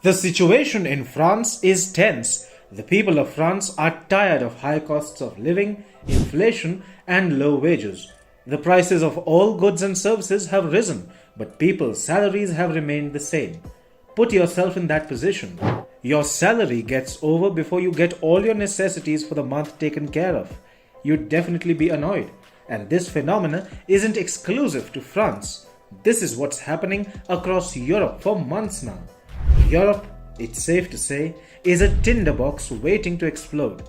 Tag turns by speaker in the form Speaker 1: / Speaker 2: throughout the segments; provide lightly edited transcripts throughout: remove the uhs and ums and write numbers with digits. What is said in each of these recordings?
Speaker 1: The situation in France is tense. The people of France are tired of high costs of living, inflation, and low wages. The prices of all goods and services have risen, but people's salaries have remained the same. Put yourself in that position. Your salary gets over before you get all your necessities for the month taken care of. You'd definitely be annoyed. And this phenomena isn't exclusive to France. This is what's happening across Europe for months now. Europe, it's safe to say, is a tinderbox waiting to explode.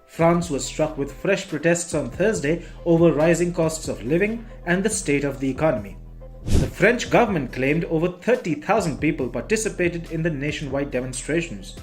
Speaker 1: France was struck with fresh protests on Thursday over rising costs of living and the state of the economy. The French government claimed over 30,000 people participated in the nationwide demonstrations.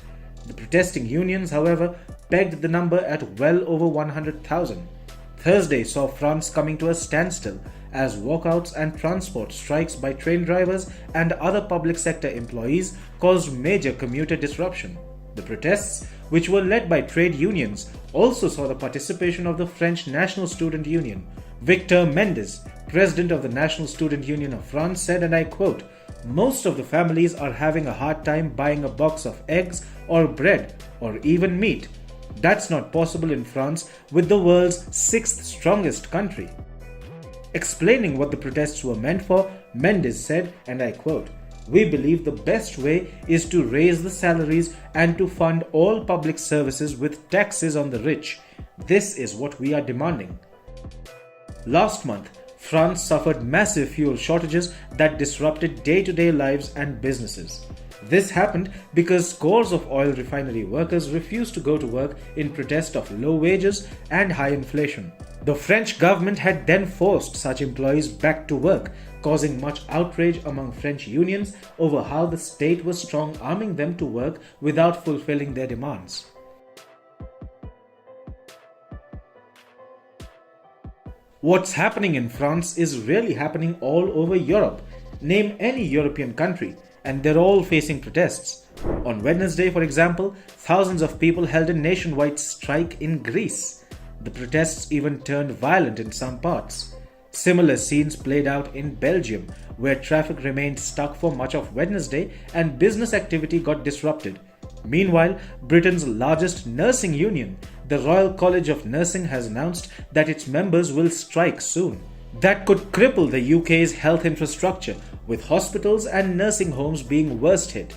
Speaker 1: The protesting unions, however, pegged the number at well over 100,000. Thursday saw France coming to a standstill as walkouts and transport strikes by train drivers and other public sector employees caused major commuter disruption. The protests, which were led by trade unions, also saw the participation of the French National Student Union. Victor Mendes, president of the National Student Union of France, said, and I quote, "Most of the families are having a hard time buying a box of eggs or bread or even meat. That's not possible in France, with the world's sixth strongest country." Explaining what the protests were meant for, Mendes said, and I quote, "We believe the best way is to raise the salaries and to fund all public services with taxes on the rich. This is what we are demanding." Last month, France suffered massive fuel shortages that disrupted day-to-day lives and businesses. This happened because scores of oil refinery workers refused to go to work in protest of low wages and high inflation. The French government had then forced such employees back to work, causing much outrage among French unions over how the state was strong-arming them to work without fulfilling their demands. What's happening in France is really happening all over Europe. Name any European country, and they're all facing protests. On Wednesday, for example, thousands of people held a nationwide strike in Greece. The protests even turned violent in some parts. Similar scenes played out in Belgium, where traffic remained stuck for much of Wednesday and business activity got disrupted. Meanwhile, Britain's largest nursing union, the Royal College of Nursing, has announced that its members will strike soon. That could cripple the UK's health infrastructure, with hospitals and nursing homes being worst hit.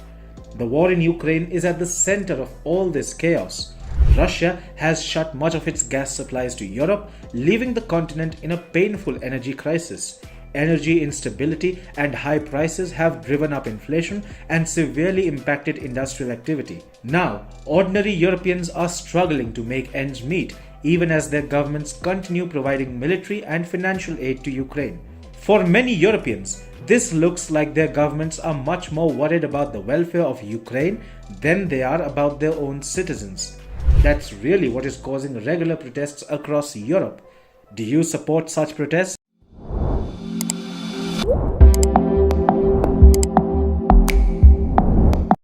Speaker 1: The war in Ukraine is at the center of all this chaos. Russia has shut much of its gas supplies to Europe, leaving the continent in a painful energy crisis. Energy instability and high prices have driven up inflation and severely impacted industrial activity. Now, ordinary Europeans are struggling to make ends meet, even as their governments continue providing military and financial aid to Ukraine. For many Europeans, this looks like their governments are much more worried about the welfare of Ukraine than they are about their own citizens. That's really what is causing regular protests across Europe. Do you support such protests?